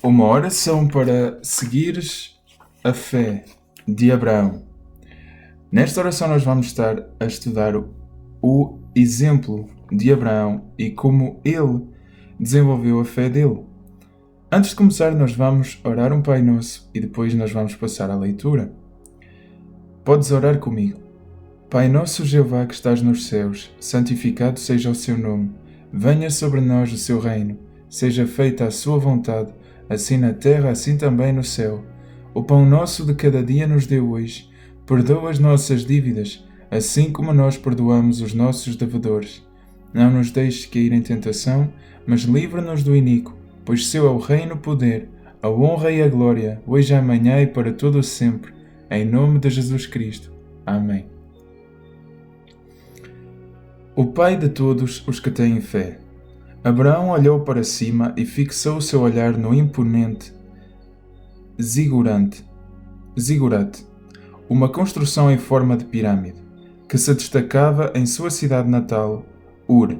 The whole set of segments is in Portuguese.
Uma oração para seguires a fé de Abraão. Nesta oração nós vamos estar a estudar o exemplo de Abraão e como ele desenvolveu a fé dele. Antes de começar, nós vamos orar um Pai Nosso e depois nós vamos passar à leitura. Podes orar comigo. Pai Nosso Jeová que estás nos céus, santificado seja o seu nome. Venha sobre nós o seu reino. Seja feita a sua vontade, assim na terra, assim também no céu. O pão nosso de cada dia nos dê hoje. Perdoa as nossas dívidas, assim como nós perdoamos os nossos devedores. Não nos deixes cair em tentação, mas livra-nos do iníquo, pois seu é o reino, o poder, a honra e a glória, hoje, amanhã e para todo o sempre. Em nome de Jesus Cristo. Amém. O Pai de todos os que têm fé. Abraão olhou para cima e fixou o seu olhar no imponente zigurate, uma construção em forma de pirâmide, que se destacava em sua cidade natal, Ur.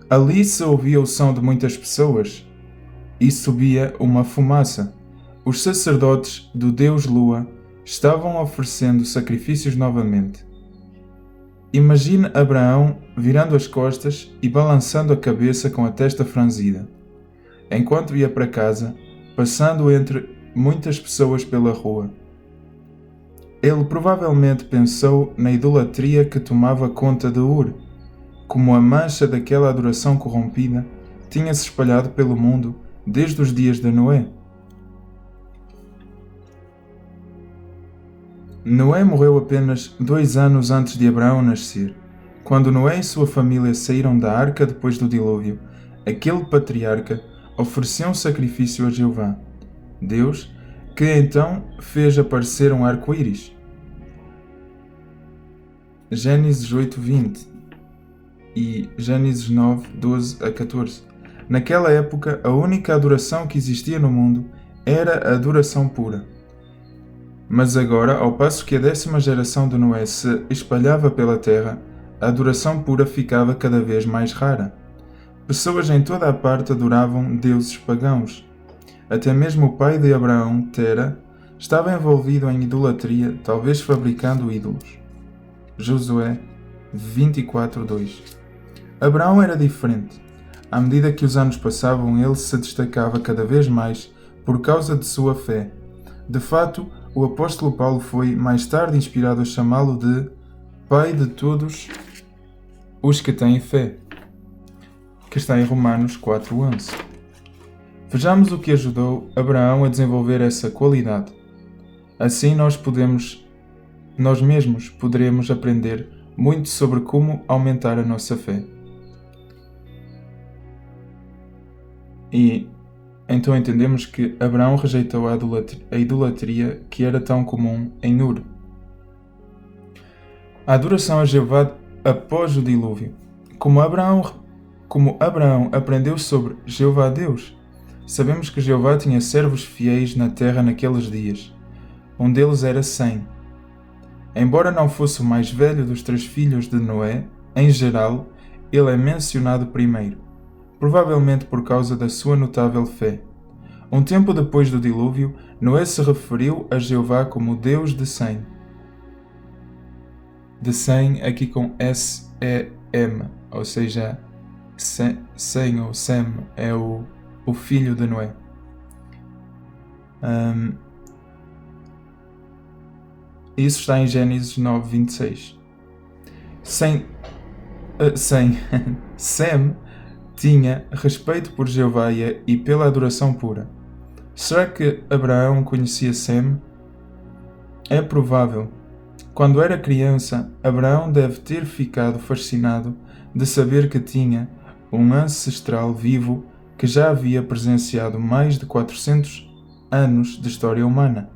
Ali se ouvia o som de muitas pessoas e subia uma fumaça. Os sacerdotes do deus Lua estavam oferecendo sacrifícios novamente. Imagine Abraão virando as costas e balançando a cabeça com a testa franzida, enquanto ia para casa, passando entre muitas pessoas pela rua. Ele provavelmente pensou na idolatria que tomava conta de Ur, como a mancha daquela adoração corrompida tinha se espalhado pelo mundo desde os dias de Noé. Noé morreu apenas 2 anos antes de Abraão nascer. Quando Noé e sua família saíram da arca depois do dilúvio, aquele patriarca ofereceu um sacrifício a Jeová, Deus, que então fez aparecer um arco-íris. Gênesis 8:20 e Gênesis 9:12 a 14. Naquela época, a única adoração que existia no mundo era a adoração pura. Mas agora, ao passo que a 10ª geração de Noé se espalhava pela terra, a adoração pura ficava cada vez mais rara. Pessoas em toda a parte adoravam deuses pagãos. Até mesmo o pai de Abraão, Tera, estava envolvido em idolatria, talvez fabricando ídolos. Josué 24:2. Abraão era diferente. À medida que os anos passavam, ele se destacava cada vez mais por causa de sua fé. De fato, o apóstolo Paulo foi mais tarde inspirado a chamá-lo de Pai de todos os que têm fé, que está em Romanos 4:11. Vejamos o que ajudou Abraão a desenvolver essa qualidade. Assim nós mesmos poderemos aprender muito sobre como aumentar a nossa fé. E então entendemos que Abraão rejeitou a idolatria que era tão comum em Ur. A adoração a Jeová após o dilúvio. Como Abraão aprendeu sobre Jeová Deus, sabemos que Jeová tinha servos fiéis na terra naqueles dias. Um deles era Sem. Embora não fosse o mais velho dos 3 filhos de Noé, em geral, ele é mencionado primeiro, provavelmente por causa da sua notável fé. Um tempo depois do dilúvio, Noé se referiu a Jeová como Deus de Sem. De Sem aqui com S-E-M, ou seja, Sem ou Sem é o filho de Noé. Isso está em Gênesis 9:26. Sem tinha respeito por Jeová e pela adoração pura. Será que Abraão conhecia Sem? É provável. Quando era criança, Abraão deve ter ficado fascinado de saber que tinha um ancestral vivo que já havia presenciado mais de 400 anos de história humana.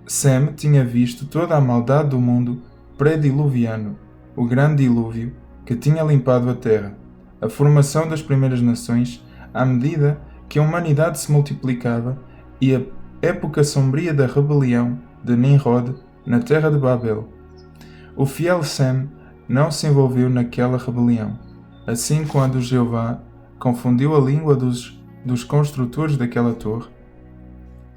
Sem tinha visto toda a maldade do mundo pré-diluviano, o grande dilúvio que tinha limpado a terra, a formação das primeiras nações à medida que a humanidade se multiplicava e a época sombria da rebelião de Nimrod na terra de Babel. O fiel Sem não se envolveu naquela rebelião. Assim, quando Jeová confundiu a língua dos construtores daquela torre,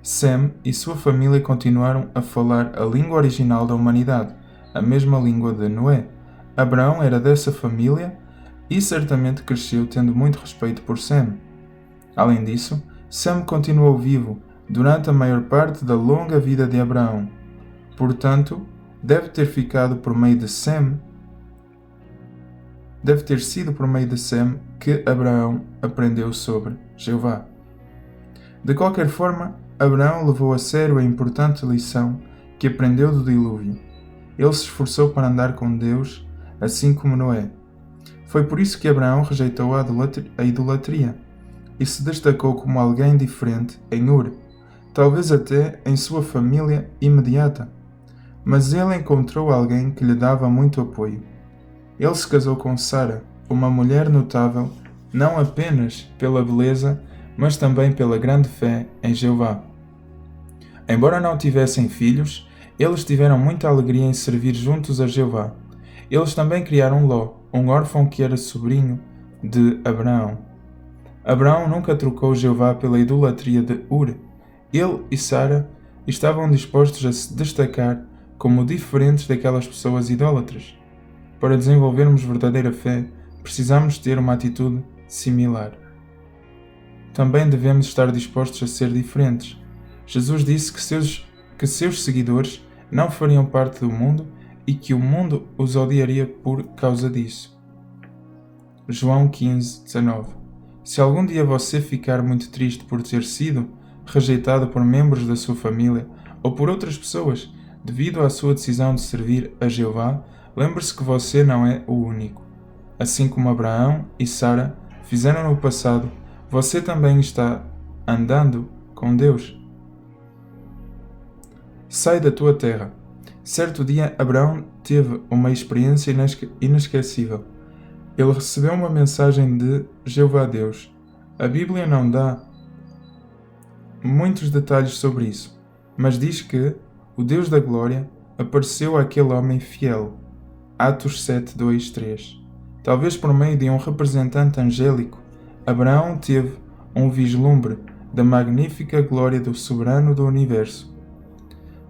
Sem e sua família continuaram a falar a língua original da humanidade, a mesma língua de Noé. Abraão era dessa família e certamente cresceu tendo muito respeito por Sem. Além disso, Sem continuou vivo durante a maior parte da longa vida de Abraão. Portanto, deve ter sido por meio de Sem que Abraão aprendeu sobre Jeová. De qualquer forma, Abraão levou a sério a importante lição que aprendeu do dilúvio. Ele se esforçou para andar com Deus, assim como Noé. Foi por isso que Abraão rejeitou a idolatria e se destacou como alguém diferente em Ur, talvez até em sua família imediata. Mas ele encontrou alguém que lhe dava muito apoio. Ele se casou com Sara, uma mulher notável não apenas pela beleza, mas também pela grande fé em Jeová. Embora não tivessem filhos, eles tiveram muita alegria em servir juntos a Jeová. Eles também criaram Ló, um órfão que era sobrinho de Abraão. Abraão nunca trocou Jeová pela idolatria de Ur. Ele e Sara estavam dispostos a se destacar como diferentes daquelas pessoas idólatras. Para desenvolvermos verdadeira fé, precisamos ter uma atitude similar. Também devemos estar dispostos a ser diferentes. Jesus disse que seus seguidores não fariam parte do mundo e que o mundo os odiaria por causa disso. João 15:19. Se algum dia você ficar muito triste por ter sido rejeitado por membros da sua família ou por outras pessoas devido à sua decisão de servir a Jeová, lembre-se que você não é o único. Assim como Abraão e Sara fizeram no passado, você também está andando com Deus. Sai da tua terra. Certo dia, Abraão teve uma experiência inesquecível. Ele recebeu uma mensagem de Jeová Deus. A Bíblia não dá muitos detalhes sobre isso, mas diz que o Deus da glória apareceu àquele homem fiel. Atos 7:2-3. Talvez por meio de um representante angélico, Abraão teve um vislumbre da magnífica glória do soberano do universo.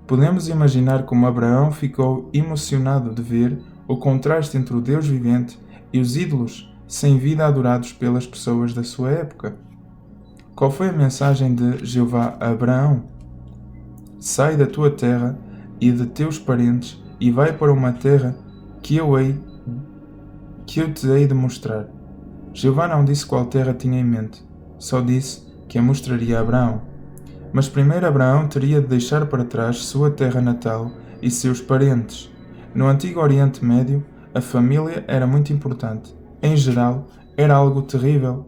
Podemos imaginar como Abraão ficou emocionado de ver o contraste entre o Deus vivente e os ídolos sem vida adorados pelas pessoas da sua época. Qual foi a mensagem de Jeová a Abraão? Sai da tua terra e de teus parentes e vai para uma terra que eu te hei de mostrar. Jeová não disse qual terra tinha em mente, só disse que a mostraria a Abraão. Mas primeiro Abraão teria de deixar para trás sua terra natal e seus parentes. No Antigo Oriente Médio, a família era muito importante. Em geral, era algo terrível.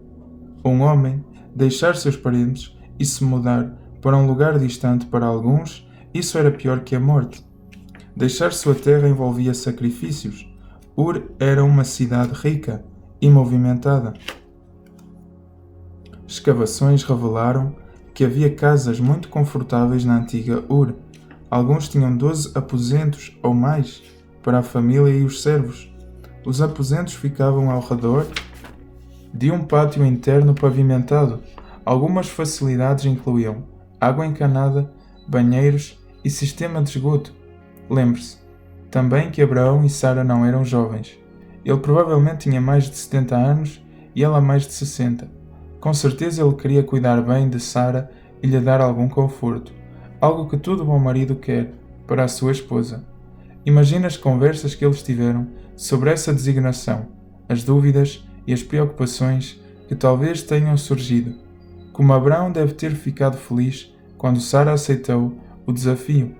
Um homem deixar seus parentes e se mudar para um lugar distante para alguns, isso era pior que a morte. Deixar sua terra envolvia sacrifícios. Ur era uma cidade rica e movimentada. Escavações revelaram que havia casas muito confortáveis na antiga Ur. Alguns tinham 12 aposentos ou mais para a família e os servos. Os aposentos ficavam ao redor de um pátio interno pavimentado. Algumas facilidades incluíam água encanada, banheiros e sistema de esgoto. Lembre-se também que Abraão e Sara não eram jovens. Ele provavelmente tinha mais de 70 anos e ela mais de 60. Com certeza ele queria cuidar bem de Sara e lhe dar algum conforto, algo que todo bom marido quer para a sua esposa. Imagina as conversas que eles tiveram sobre essa designação, as dúvidas e as preocupações que talvez tenham surgido. Como Abraão deve ter ficado feliz quando Sara aceitou o desafio.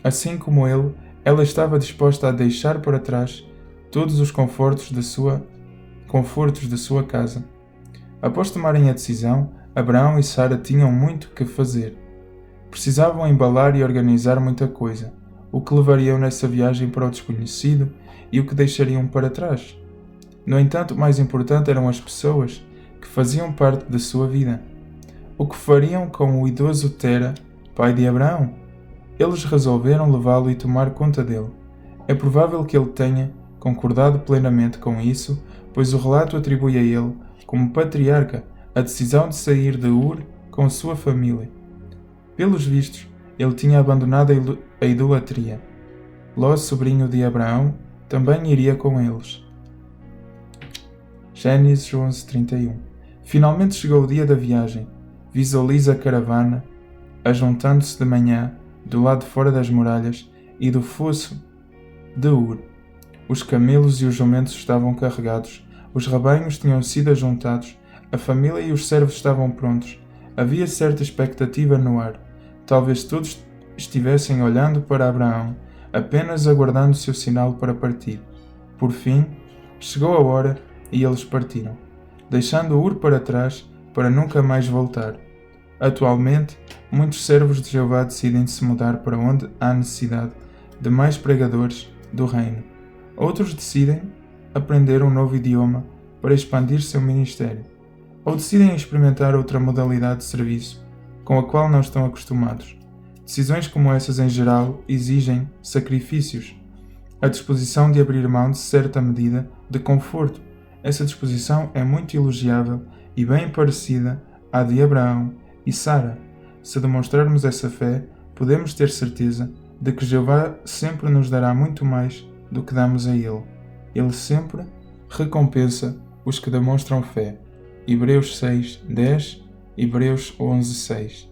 Assim como ele, ela estava disposta a deixar para trás todos os confortos de sua casa. Após tomarem a decisão, Abraão e Sara tinham muito que fazer. Precisavam embalar e organizar muita coisa, o que levariam nessa viagem para o desconhecido e o que deixariam para trás. No entanto, o mais importante eram as pessoas que faziam parte da sua vida. O que fariam com o idoso Tera, pai de Abraão? Eles resolveram levá-lo e tomar conta dele. É provável que ele tenha concordado plenamente com isso, pois o relato atribui a ele, como patriarca, a decisão de sair de Ur com sua família. Pelos vistos, ele tinha abandonado a idolatria. Ló, sobrinho de Abraão, também iria com eles. Gênesis 11:31. Finalmente chegou o dia da viagem. Visualiza a caravana, ajuntando-se de manhã, do lado de fora das muralhas e do fosso de Ur. Os camelos e os jumentos estavam carregados, os rebanhos tinham sido ajuntados, a família e os servos estavam prontos. Havia certa expectativa no ar. Talvez todos estivessem olhando para Abraão, apenas aguardando seu sinal para partir. Por fim, chegou a hora e eles partiram, deixando Ur para trás para nunca mais voltar. Atualmente, muitos servos de Jeová decidem se mudar para onde há necessidade de mais pregadores do reino. Outros decidem aprender um novo idioma para expandir seu ministério, ou decidem experimentar outra modalidade de serviço com a qual não estão acostumados. Decisões como essas, em geral, exigem sacrifícios, a disposição de abrir mão de certa medida de conforto. Essa disposição é muito elogiável e bem parecida à de Abraão e Sara. Se demonstrarmos essa fé, podemos ter certeza de que Jeová sempre nos dará muito mais do que damos a Ele. Ele sempre recompensa os que demonstram fé. Hebreus 6:10, Hebreus 11:6.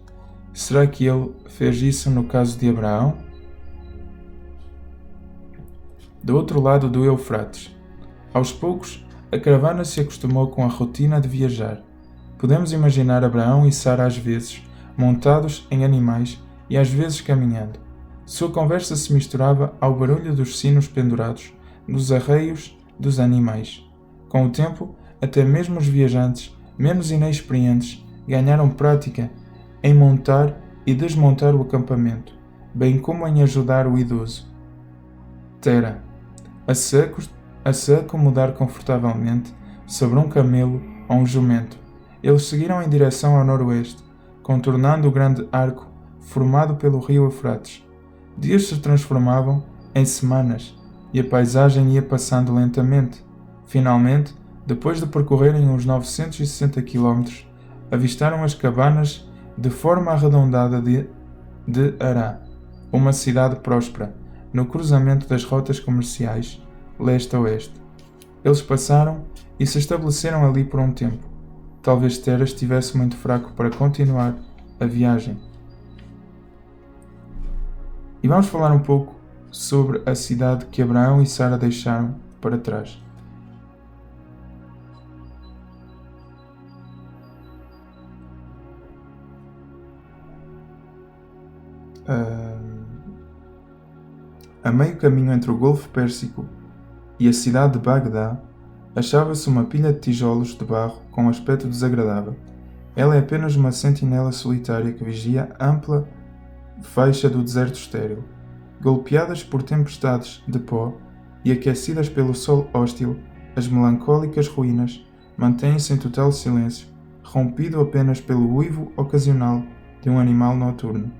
Será que Ele fez isso no caso de Abraão? Do outro lado do Eufrates. Aos poucos, a caravana se acostumou com a rotina de viajar. Podemos imaginar Abraão e Sara às vezes montados em animais e às vezes caminhando. Sua conversa se misturava ao barulho dos sinos pendurados nos arreios dos animais. Com o tempo, até mesmo os viajantes menos inexperientes ganharam prática em montar e desmontar o acampamento, bem como em ajudar o idoso Tera a se acomodar confortavelmente sobre um camelo ou um jumento. Eles seguiram em direção ao noroeste, contornando o grande arco formado pelo rio Eufrates. Dias se transformavam em semanas e a paisagem ia passando lentamente. Finalmente, depois de percorrerem uns 960 km, avistaram as cabanas de forma arredondada de Ará, uma cidade próspera, no cruzamento das rotas comerciais leste a oeste. Eles passaram e se estabeleceram ali por um tempo. Talvez Tera estivesse muito fraco para continuar a viagem. E vamos falar um pouco sobre a cidade que Abraão e Sara deixaram para trás. A meio caminho entre o Golfo Pérsico e a cidade de Bagdá, achava-se uma pilha de tijolos de barro com um aspecto desagradável. Ela é apenas uma sentinela solitária que vigia a ampla faixa do deserto estéril. Golpeadas por tempestades de pó e aquecidas pelo sol hostil, as melancólicas ruínas mantêm-se em total silêncio, rompido apenas pelo uivo ocasional de um animal noturno.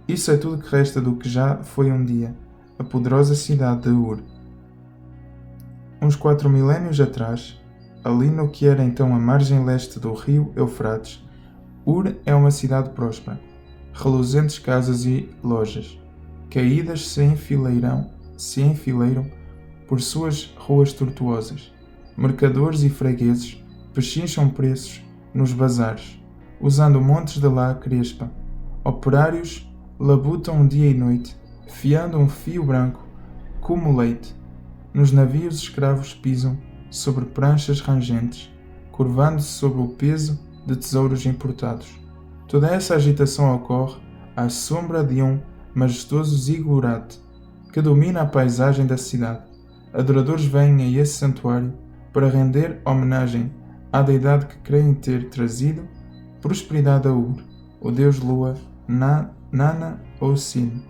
Isso é tudo que resta do que já foi um dia a poderosa cidade de Ur. Uns 4 milénios atrás, ali no que era então a margem leste do rio Eufrates, Ur é uma cidade próspera, reluzentes casas e lojas, caídas se enfileiram por suas ruas tortuosas. Mercadores e fregueses pechincham preços nos bazares, usando montes de lã crespa. Operários labutam dia e noite, fiando um fio branco como leite. Nos navios escravos pisam sobre pranchas rangentes, curvando-se sob o peso de tesouros importados. Toda essa agitação ocorre à sombra de um majestoso zigurate que domina a paisagem da cidade. Adoradores vêm a esse santuário para render homenagem à deidade que creem ter trazido prosperidade a Ur, o deus Lua, Nana ou Sin.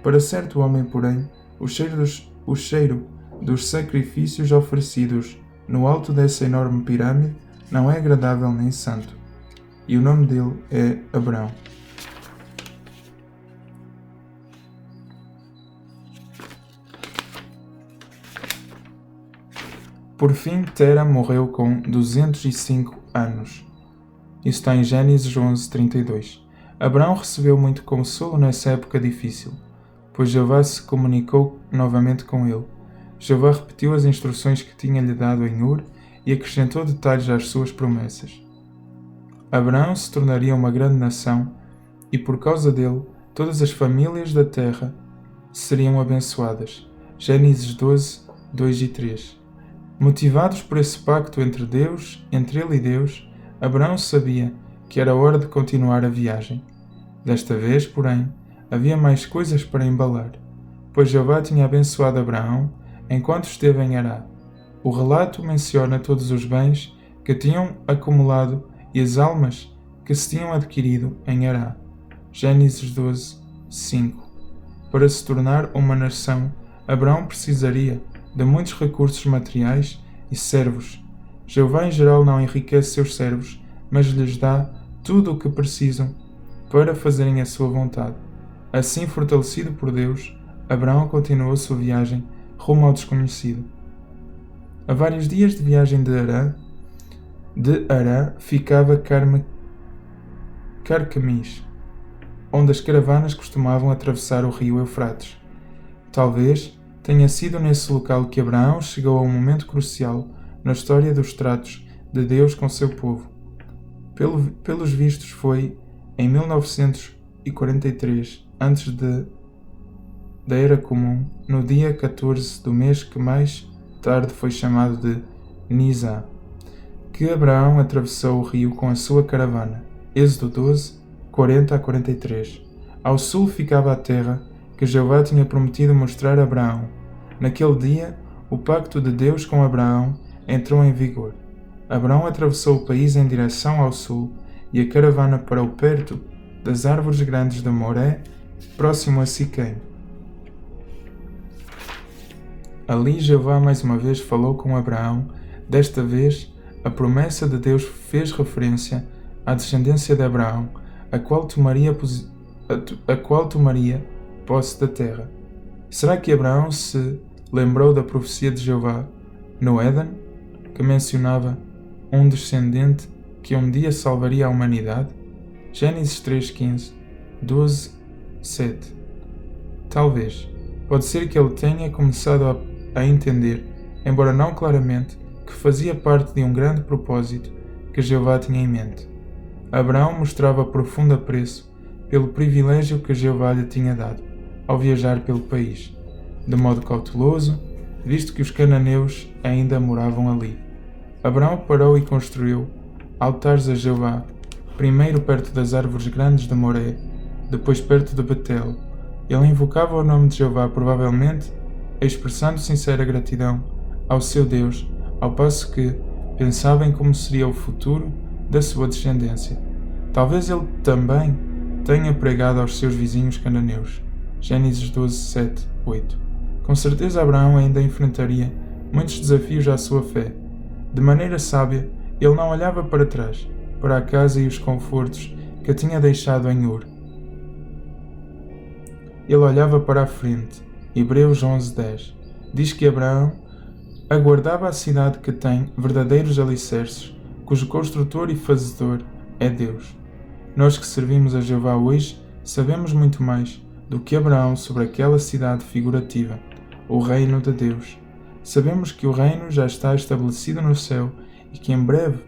Para certo homem, porém, o cheiro dos sacrifícios oferecidos no alto dessa enorme pirâmide não é agradável nem santo. E o nome dele é Abrão. Por fim, Tera morreu com 205 anos. Isso está em Gênesis 11:32. Abraão recebeu muito consolo nessa época difícil, pois Jeová se comunicou novamente com ele. Jeová repetiu as instruções que tinha-lhe dado em Ur e acrescentou detalhes às suas promessas. Abraão se tornaria uma grande nação e, por causa dele, todas as famílias da terra seriam abençoadas. Gênesis 12, 2 e 3. Motivados por esse pacto entre ele e Deus, Abraão sabia que era hora de continuar a viagem. Desta vez, porém, havia mais coisas para embalar, pois Jeová tinha abençoado Abraão enquanto esteve em Hará. O relato menciona todos os bens que tinham acumulado e as almas que se tinham adquirido em Hará. Gênesis 12, 5. Para se tornar uma nação, Abraão precisaria de muitos recursos materiais e servos. Jeová em geral não enriquece seus servos, mas lhes dá tudo o que precisam para fazerem a sua vontade. Assim, fortalecido por Deus, Abraão continuou sua viagem rumo ao desconhecido. A vários dias de viagem de Hará ficava Carcamis, onde as caravanas costumavam atravessar o rio Eufrates. Talvez tenha sido nesse local que Abraão chegou a um momento crucial na história dos tratos de Deus com seu povo. Pelos vistos foi em 1943, antes da Era Comum, no dia 14 do mês que mais tarde foi chamado de Nisá, que Abraão atravessou o rio com a sua caravana. Êxodo 12, 40 a 43. Ao sul ficava a terra que Jeová tinha prometido mostrar a Abraão. Naquele dia, o pacto de Deus com Abraão entrou em vigor. Abraão atravessou o país em direção ao sul e a caravana parou perto das árvores grandes de Moré, próximo a Siquém. Ali Jeová mais uma vez falou com Abraão. Desta vez, a promessa de Deus fez referência à descendência de Abraão, a qual tomaria posse da terra. Será que Abraão se lembrou da profecia de Jeová no Éden, que mencionava um descendente que um dia salvaria a humanidade? Gênesis 3:15, 12, 7. Talvez. Pode ser que ele tenha começado a entender, embora não claramente, que fazia parte de um grande propósito que Jeová tinha em mente. Abraão mostrava profundo apreço pelo privilégio que Jeová lhe tinha dado ao viajar pelo país, de modo cauteloso, visto que os cananeus ainda moravam ali. Abraão parou e construiu altares a Jeová, primeiro perto das árvores grandes de Moré, depois perto de Betel. Ele invocava o nome de Jeová, provavelmente expressando sincera gratidão ao seu Deus, ao passo que pensava em como seria o futuro da sua descendência. Talvez ele também tenha pregado aos seus vizinhos cananeus. Gênesis 12, 7, 8. Com certeza Abraão ainda enfrentaria muitos desafios à sua fé. De maneira sábia, ele não olhava para trás, para a casa e os confortos que tinha deixado em Ur. Ele olhava para a frente. Hebreus 11:10 diz que Abraão aguardava a cidade que tem verdadeiros alicerces, cujo construtor e fazedor é Deus. Nós que servimos a Jeová hoje sabemos muito mais do que Abraão sobre aquela cidade figurativa, o reino de Deus. Sabemos que o reino já está estabelecido no céu e que em breve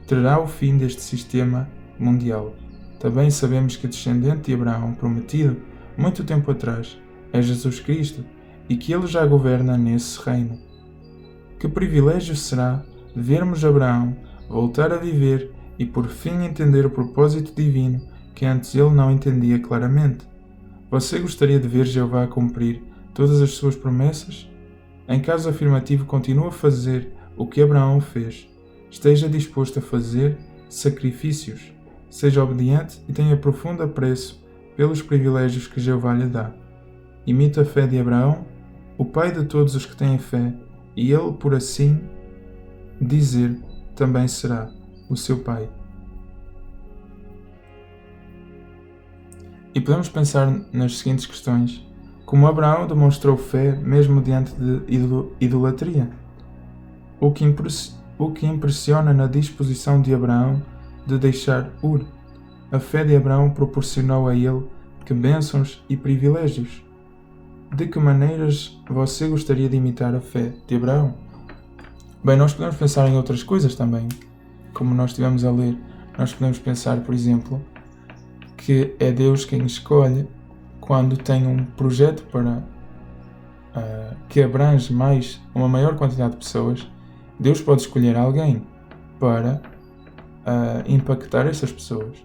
terá o fim deste sistema mundial. Também sabemos que o descendente de Abraão prometido muito tempo atrás é Jesus Cristo e que ele já governa nesse reino. Que privilégio será vermos Abraão voltar a viver e por fim entender o propósito divino que antes ele não entendia claramente. Você gostaria de ver Jeová cumprir todas as suas promessas? Em caso afirmativo, continue a fazer o que Abraão fez. Esteja disposto a fazer sacrifícios. Seja obediente e tenha profundo apreço pelos privilégios que Jeová lhe dá. Imite a fé de Abraão, o pai de todos os que têm fé, e ele, por assim dizer, também será o seu pai. E podemos pensar nas seguintes questões. Como Abraão demonstrou fé mesmo diante de idolatria? o que impressiona na disposição de Abraão de deixar Ur. A fé de Abraão proporcionou a ele que bênçãos e privilégios. De que maneiras você gostaria de imitar a fé de Abraão? Bem, nós podemos pensar em outras coisas também, como nós estivemos a ler. Nós podemos pensar, por exemplo, que é Deus quem escolhe quando tem um projeto para que abrange uma maior quantidade de pessoas. Deus pode escolher alguém para impactar essas pessoas.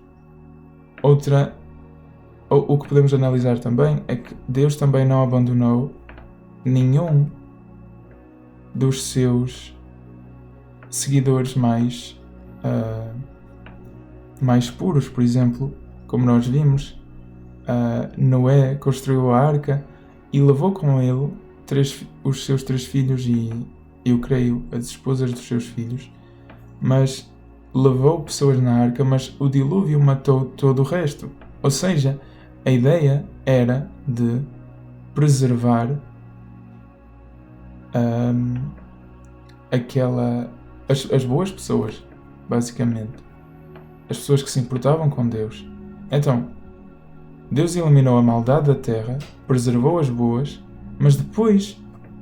O que podemos analisar também é que Deus também não abandonou nenhum dos seus seguidores mais puros. Por exemplo, como nós vimos, Noé construiu a arca e levou com ele os seus 3 filhos e, eu creio, as esposas dos seus filhos, mas levou pessoas na arca, mas o dilúvio matou todo o resto. Ou seja, a ideia era de preservar as boas pessoas, basicamente. As pessoas que se importavam com Deus. Então, Deus eliminou a maldade da terra, preservou as boas, mas depois,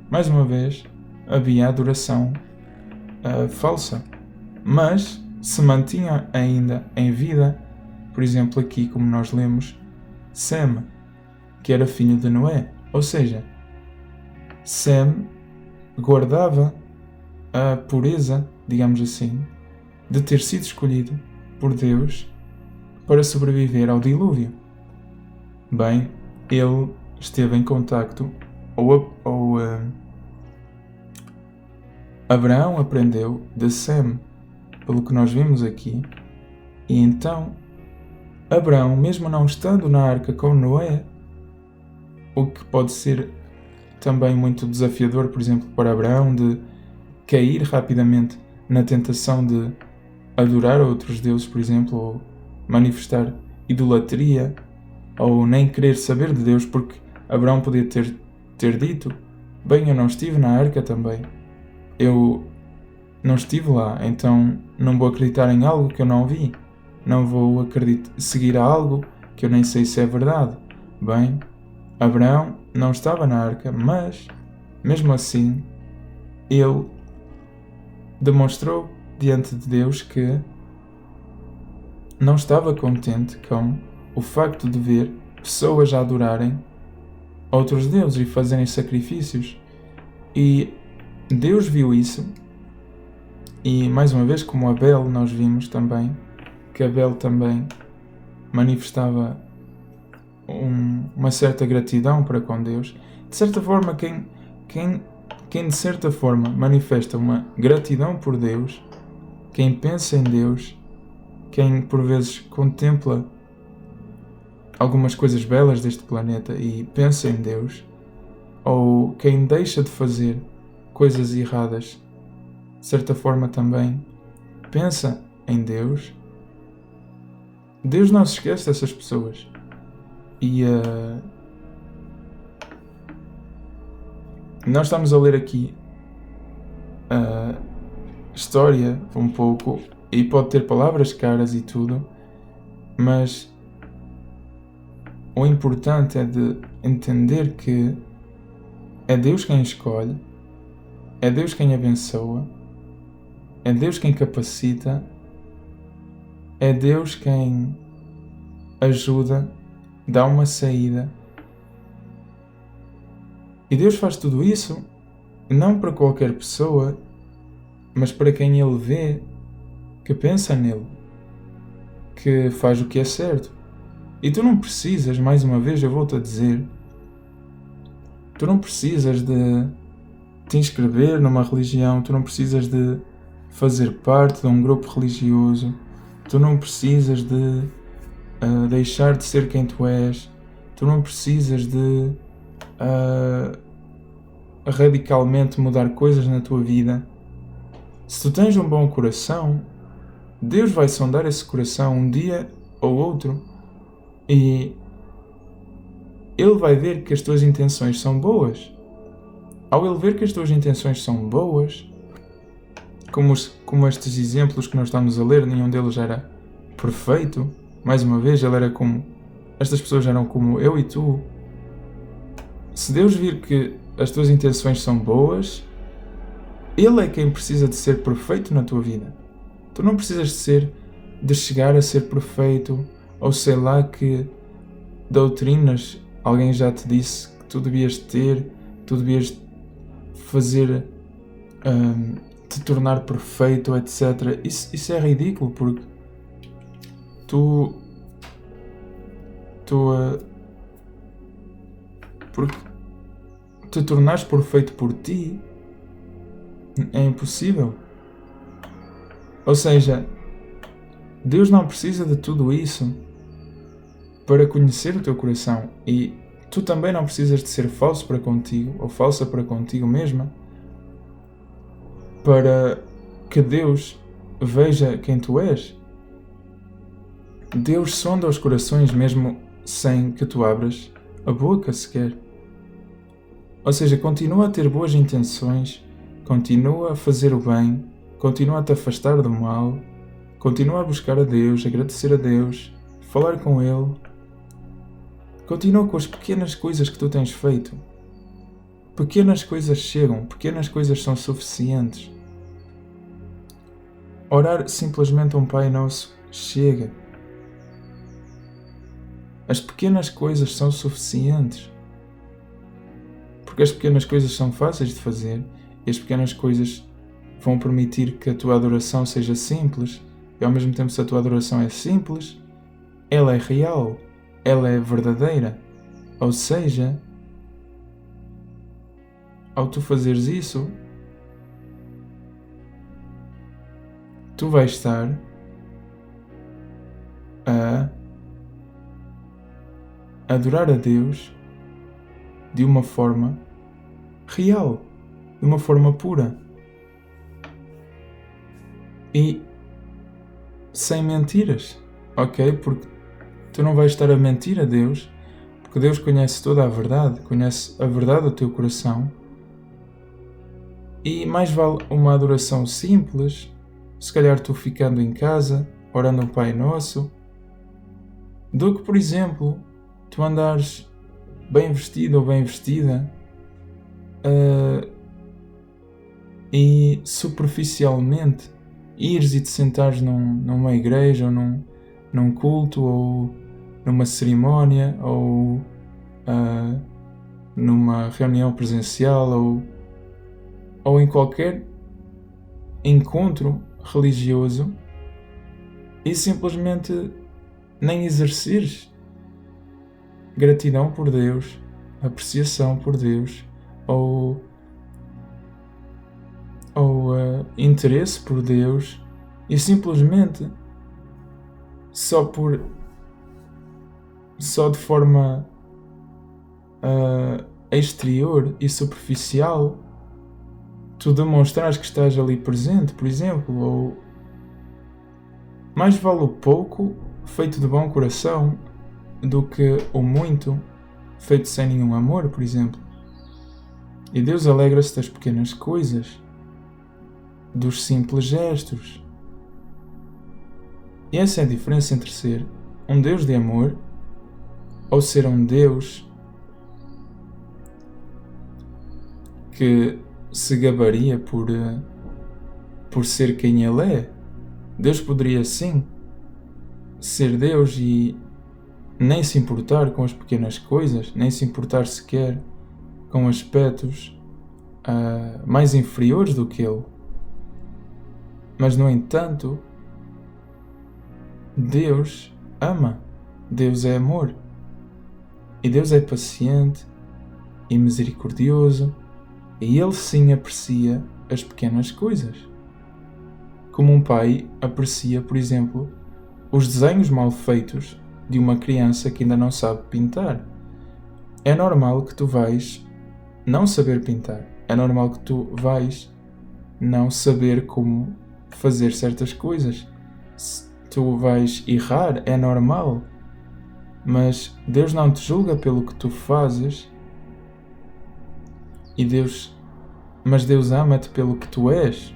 mais uma vez, havia a adoração falsa. Mas se mantinha ainda em vida, por exemplo, aqui como nós lemos, Sem, que era filho de Noé. Ou seja, Sem guardava a pureza, digamos assim, de ter sido escolhido por Deus para sobreviver ao dilúvio. Bem, ele esteve em contacto, Abraão aprendeu de Sem, pelo que nós vimos aqui, e então Abraão, mesmo não estando na arca com Noé, o que pode ser também muito desafiador, por exemplo, para Abraão, de cair rapidamente na tentação de adorar outros deuses, por exemplo, ou manifestar idolatria, ou nem querer saber de Deus, porque Abraão podia ter dito: bem, eu não estive na arca também, eu não estive lá, então não vou acreditar em algo que eu não vi, não vou seguir a algo que eu nem sei se é verdade. Bem, Abraão não estava na arca, mas, mesmo assim, ele demonstrou diante de Deus que não estava contente com o facto de ver pessoas a adorarem outros deuses e fazerem sacrifícios. E Deus viu isso, e mais uma vez, como Abel, nós vimos também que Abel também manifestava uma certa gratidão para com Deus. De certa forma, quem de certa forma manifesta uma gratidão por Deus, quem pensa em Deus, quem por vezes contempla algumas coisas belas deste planeta e pensa em Deus, ou quem deixa de fazer coisas erradas, de certa forma também pensa em Deus. Deus não se esquece dessas pessoas. E nós estamos a ler aqui a história um pouco, e pode ter palavras caras e tudo, mas o importante é de entender que é Deus quem escolhe, é Deus quem abençoa, é Deus quem capacita, é Deus quem ajuda, dá uma saída. E Deus faz tudo isso não para qualquer pessoa, mas para quem Ele vê, que pensa nele, que faz o que é certo. E tu não precisas, mais uma vez eu volto a dizer, tu não precisas de te inscrever numa religião, tu não precisas de fazer parte de um grupo religioso, tu não precisas de deixar de ser quem tu és, tu não precisas de radicalmente mudar coisas na tua vida. Se tu tens um bom coração, Deus vai sondar esse coração um dia ou outro e Ele vai ver que as tuas intenções são boas. Ao Ele ver que as tuas intenções são boas, como estes exemplos que nós estamos a ler, nenhum deles era perfeito. Mais uma vez, estas pessoas eram como eu e tu. Se Deus vir que as tuas intenções são boas, Ele é quem precisa de ser perfeito na tua vida. Tu não precisas de chegar a ser perfeito, ou sei lá que doutrinas alguém já te disse que tu devias ter, tu devias fazer, te tornar perfeito, etc. Isso é ridículo, porque porque te tornares perfeito por ti é impossível. Ou seja, Deus não precisa de tudo isso para conhecer o teu coração, e tu também não precisas de ser falso para contigo ou falsa para contigo mesma para que Deus veja quem tu és. Deus sonda os corações mesmo sem que tu abras a boca sequer. Ou seja, continua a ter boas intenções, continua a fazer o bem, continua a te afastar do mal, continua a buscar a Deus, agradecer a Deus, falar com Ele. Continua com as pequenas coisas que tu tens feito. Pequenas coisas chegam, pequenas coisas são suficientes. Orar simplesmente um Pai Nosso chega. As pequenas coisas são suficientes. Porque as pequenas coisas são fáceis de fazer e as pequenas coisas vão permitir que a tua adoração seja simples, e ao mesmo tempo, se a tua adoração é simples, ela é real, ela é verdadeira. Ou seja, ao tu fazeres isso, tu vais estar a adorar a Deus de uma forma real, de uma forma pura e sem mentiras, ok? Porque tu não vais estar a mentir a Deus, porque Deus conhece toda a verdade, conhece a verdade do teu coração, e mais vale uma adoração simples, se calhar tu ficando em casa, orando o Pai Nosso, do que, por exemplo, tu andares bem vestido ou bem vestida e superficialmente ires e te sentares numa igreja ou num culto ou numa cerimónia ou numa reunião presencial ou em qualquer encontro religioso e simplesmente nem exerceres gratidão por Deus, apreciação por Deus ou interesse por Deus, e simplesmente só de forma exterior e superficial tu demonstrares que estás ali presente, por exemplo, ou mais vale o pouco feito de bom coração do que o muito feito sem nenhum amor, por exemplo. E Deus alegra-se das pequenas coisas, dos simples gestos. E essa é a diferença entre ser um Deus de amor ou ser um Deus que se gabaria por ser quem Ele é. Deus poderia sim ser Deus e nem se importar com as pequenas coisas, nem se importar sequer com aspectos mais inferiores do que Ele. Mas, no entanto, Deus ama, Deus é amor, e Deus é paciente e misericordioso, e Ele sim aprecia as pequenas coisas. Como um pai aprecia, por exemplo, os desenhos mal feitos de uma criança que ainda não sabe pintar. É normal que tu vais não saber pintar. É normal que tu vais não saber como fazer certas coisas. Se tu vais errar, é normal. Mas Deus não te julga pelo que tu fazes. Mas Deus ama-te pelo que tu és.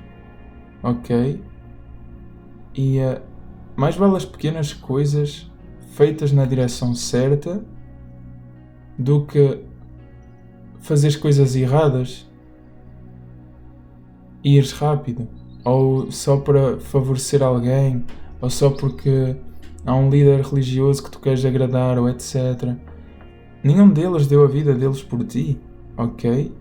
ok? E mais vale as pequenas coisas feitas na direção certa do que fazeres coisas erradas e ires rápido, ou só para favorecer alguém, ou só porque há um líder religioso que tu queres agradar, ou etc. Nenhum deles deu a vida deles por ti, ok?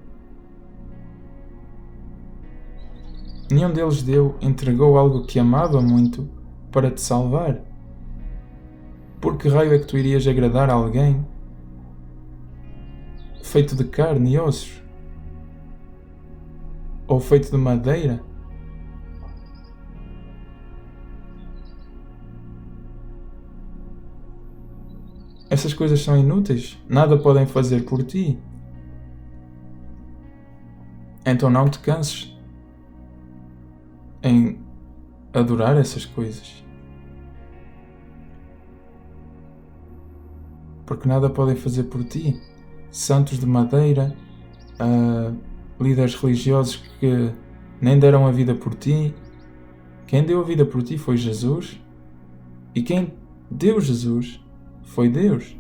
Nenhum deles entregou algo que amava muito para te salvar. Por que raio é que tu irias agradar a alguém feito de carne e ossos? Ou feito de madeira? Essas coisas são inúteis, nada podem fazer por ti. Então não te canses em adorar essas coisas. Porque nada podem fazer por ti. Santos de madeira, líderes religiosos que nem deram a vida por ti. Quem deu a vida por ti foi Jesus. E quem deu Jesus foi Deus.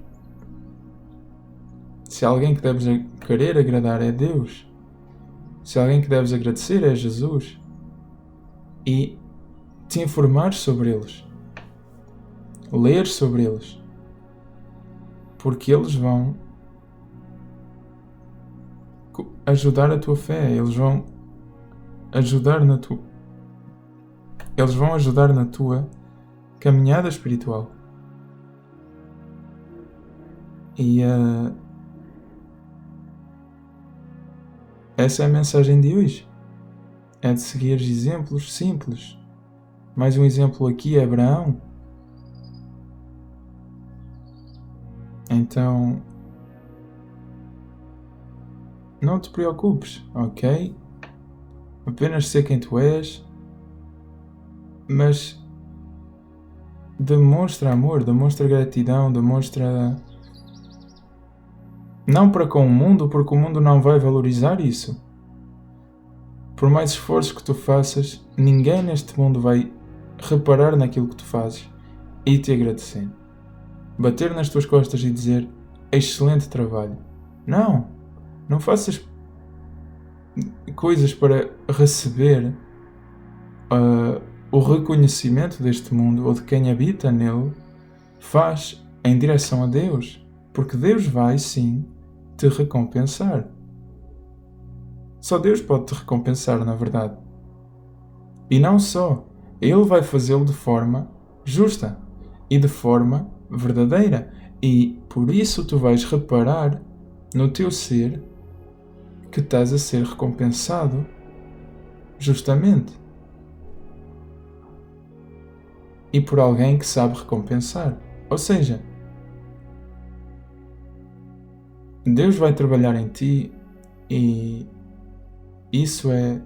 Se alguém que deves querer agradar é Deus, se alguém que deves agradecer é Jesus, e te informar sobre eles, ler sobre eles, porque eles vão ajudar a tua fé, eles vão ajudar na tua caminhada espiritual. E essa é a mensagem de hoje. É de seguir exemplos simples. Mais um exemplo aqui é Abraão. Então, não te preocupes, ok? Apenas ser quem tu és, mas demonstra amor, demonstra gratidão, demonstra... Não para com o mundo, porque o mundo não vai valorizar isso. Por mais esforço que tu faças, ninguém neste mundo vai reparar naquilo que tu fazes e te agradecer. Bater nas tuas costas e dizer excelente trabalho. Não faças coisas para receber o reconhecimento deste mundo ou de quem habita nele. Faz em direção a Deus, porque Deus vai sim te recompensar. Só Deus pode te recompensar, na verdade. E não só, Ele vai fazê-lo de forma justa e de forma verdadeira. E por isso tu vais reparar no teu ser que estás a ser recompensado justamente. E por alguém que sabe recompensar. Ou seja, Deus vai trabalhar em ti e isso é,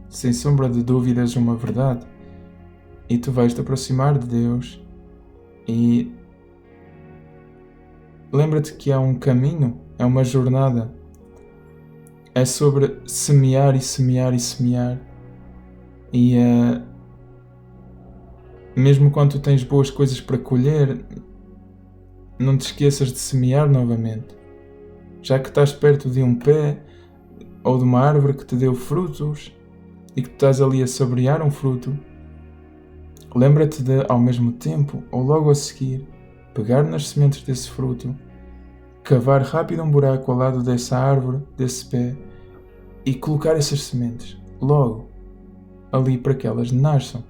sem sombra de dúvidas, uma verdade. E tu vais te aproximar de Deus e lembra-te que há um caminho, é uma jornada. É sobre semear e semear e semear. E mesmo quando tu tens boas coisas para colher, não te esqueças de semear novamente. Já que estás perto de um pé ou de uma árvore que te deu frutos e que tu estás ali a saborear um fruto, lembra-te de, ao mesmo tempo, ou logo a seguir, pegar nas sementes desse fruto, cavar rápido um buraco ao lado dessa árvore, desse pé, e colocar essas sementes, logo, ali para que elas nasçam,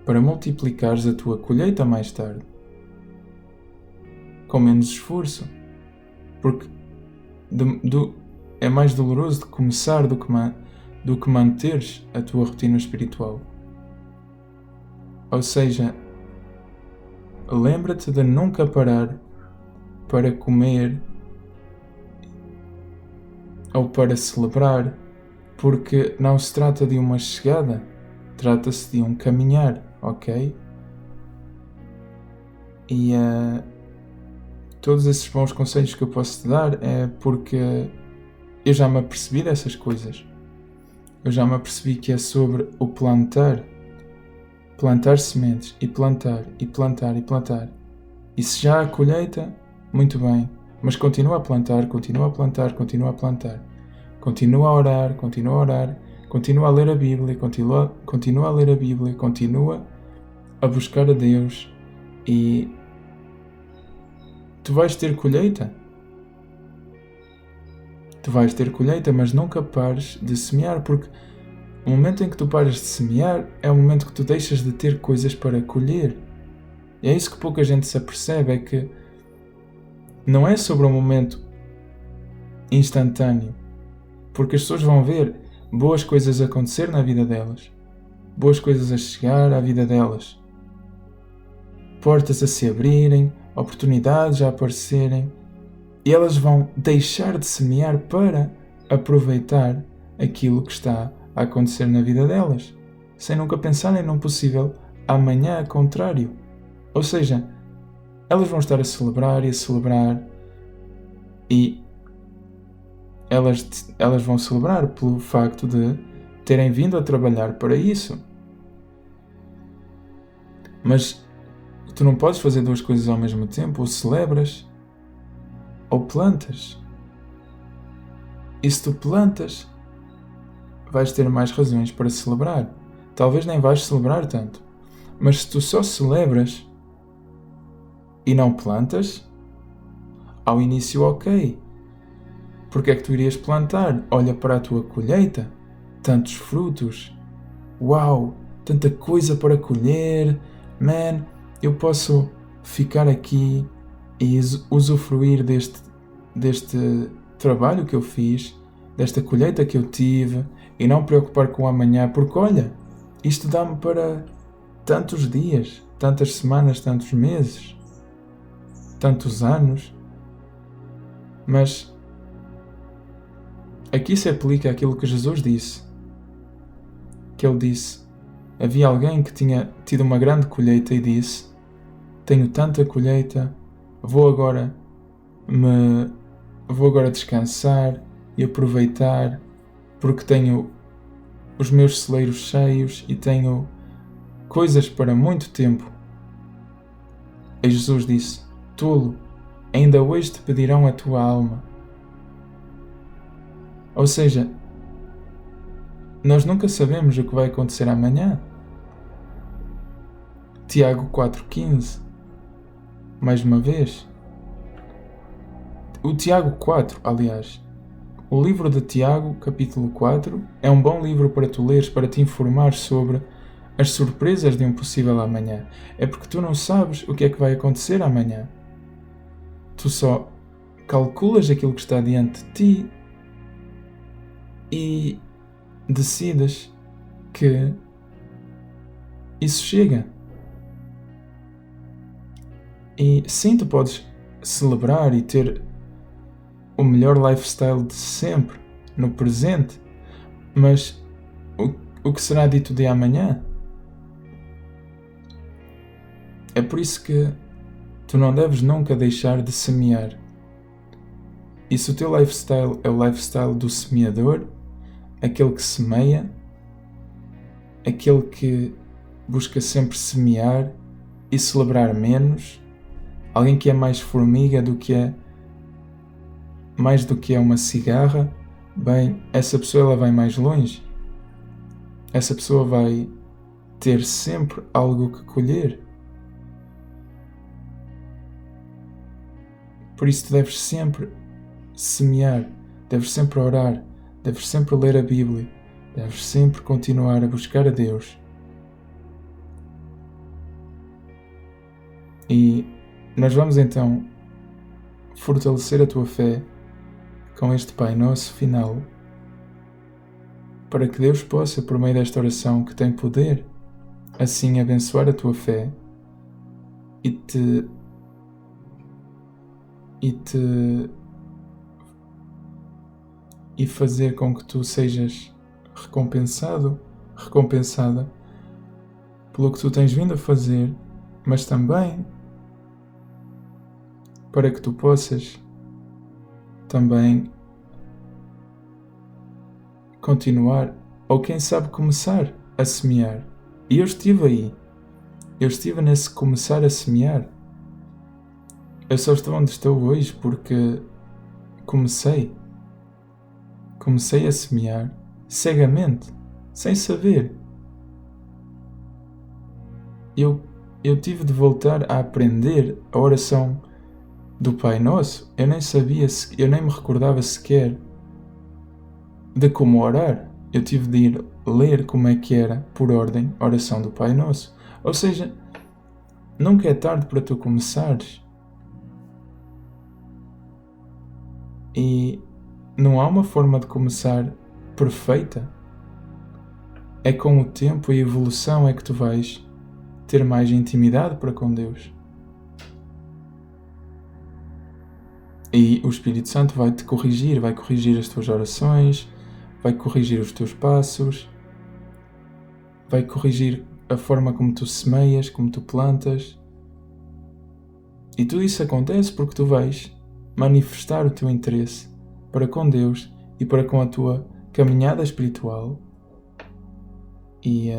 para multiplicares a tua colheita mais tarde, com menos esforço, porque é mais doloroso de começar do que manteres a tua rotina espiritual. Ou seja, lembra-te de nunca parar para comer ou para celebrar, porque não se trata de uma chegada, trata-se de um caminhar, ok? E todos esses bons conselhos que eu posso te dar é porque eu já me apercebi dessas coisas. eu já me apercebi que é sobre o plantar. Plantar sementes e plantar e plantar e plantar. E se já há colheita, muito bem. Mas continua a plantar, continua a plantar, continua a plantar. Continua a orar, continua a orar. Continua a ler a Bíblia, continua a ler a Bíblia, continua a buscar a Deus e tu vais ter colheita. Tu vais ter colheita, mas nunca pares de semear, porque o momento em que tu paras de semear é o momento que tu deixas de ter coisas para colher. E é isso que pouca gente se apercebe, é que não é sobre um momento instantâneo, porque as pessoas vão ver boas coisas acontecer na vida delas, boas coisas a chegar à vida delas, portas a se abrirem, oportunidades a aparecerem, e elas vão deixar de semear para aproveitar aquilo que está a acontecer na vida delas, sem nunca pensarem num possível amanhã contrário. Ou seja, elas vão estar a celebrar e a celebrar, e elas vão celebrar pelo facto de terem vindo a trabalhar para isso. Mas tu não podes fazer duas coisas ao mesmo tempo, ou celebras ou plantas. E se tu plantas, vais ter mais razões para celebrar. Talvez nem vais celebrar tanto, mas se tu só celebras e não plantas, ao início ok. Porque é que tu irias plantar? Olha para a tua colheita, tantos frutos, uau, tanta coisa para colher, man, eu posso ficar aqui e usufruir deste trabalho que eu fiz, desta colheita que eu tive, e não preocupar com o amanhã, porque olha, isto dá-me para tantos dias, tantas semanas, tantos meses, tantos anos. Mas aqui se aplica aquilo que Jesus disse. Que ele disse, havia alguém que tinha tido uma grande colheita e disse, tenho tanta colheita, vou agora descansar e aproveitar, porque tenho os meus celeiros cheios e tenho coisas para muito tempo. E Jesus disse, tolo, ainda hoje te pedirão a tua alma. Ou seja, nós nunca sabemos o que vai acontecer amanhã. Tiago 4,15. Mais uma vez. O Tiago 4, aliás. O livro de Tiago, capítulo 4, é um bom livro para tu leres, para te informar sobre as surpresas de um possível amanhã. É porque tu não sabes o que é que vai acontecer amanhã. Tu só calculas aquilo que está diante de ti e decides que isso chega. E sim, tu podes celebrar e ter o melhor lifestyle de sempre, no presente, mas o que será dito de amanhã? É por isso que tu não deves nunca deixar de semear. E se o teu lifestyle é o lifestyle do semeador, aquele que semeia, aquele que busca sempre semear e celebrar menos, alguém que é mais formiga mais do que é uma cigarra, bem, essa pessoa ela vai mais longe. Essa pessoa vai ter sempre algo que colher. Por isso tu deves sempre semear, deves sempre orar, deves sempre ler a Bíblia, deves sempre continuar a buscar a Deus. E nós vamos então fortalecer a tua fé com este Pai Nosso final, para que Deus possa, por meio desta oração que tem poder, assim abençoar a tua fé e fazer com que tu sejas recompensada pelo que tu tens vindo a fazer, mas também para que tu possas também continuar Ou quem sabe começar a semear. E eu estive aí. Eu estive nesse começar a semear. Eu só estou onde estou hoje porque comecei a semear cegamente, sem saber. Eu tive de voltar a aprender a oração do Pai Nosso. Eu nem me recordava sequer de como orar. Eu tive de ir ler como é que era, por ordem, a oração do Pai Nosso. Ou seja, nunca é tarde para tu começares. E não há uma forma de começar perfeita. É com o tempo e a evolução é que tu vais ter mais intimidade para com Deus. E o Espírito Santo vai te corrigir, vai corrigir as tuas orações, vai corrigir os teus passos, vai corrigir a forma como tu semeias, como tu plantas. E tudo isso acontece porque tu vais manifestar o teu interesse para com Deus e para com a tua caminhada espiritual. E,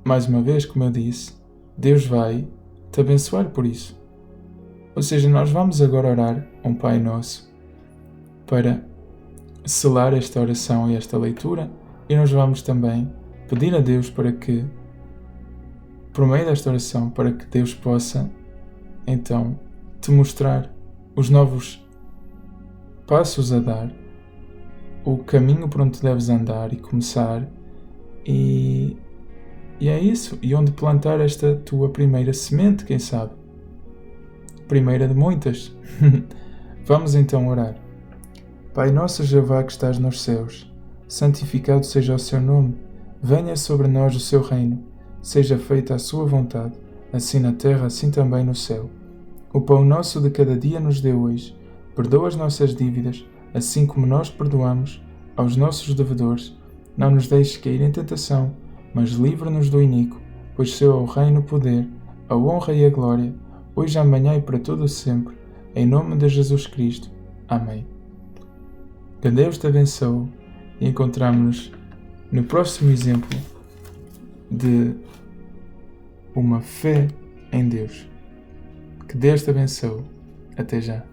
mais uma vez, como eu disse, Deus vai te abençoar por isso. Ou seja, nós vamos agora orar um Pai Nosso para selar esta oração e esta leitura, e nós vamos também pedir a Deus para que, por meio desta oração, para que Deus possa, então, te mostrar os novos passos a dar, o caminho por onde deves andar e começar, e é isso, e onde plantar esta tua primeira semente, quem sabe? Primeira de muitas. Vamos então orar. Pai nosso Jeová que estás nos céus, santificado seja o seu nome, venha sobre nós o seu reino, seja feita a sua vontade, assim na terra, assim também no céu. O pão nosso de cada dia nos dê hoje, perdoa as nossas dívidas, assim como nós perdoamos aos nossos devedores. Não nos deixes cair em tentação, mas livra-nos do iníquo, pois seu é o reino, o poder, a honra e a glória, hoje, amanhã e para todo o sempre, em nome de Jesus Cristo. Amém. Que Deus te abençoe e encontramos-nos no próximo exemplo de uma fé em Deus. Que Deus te abençoe. Até já.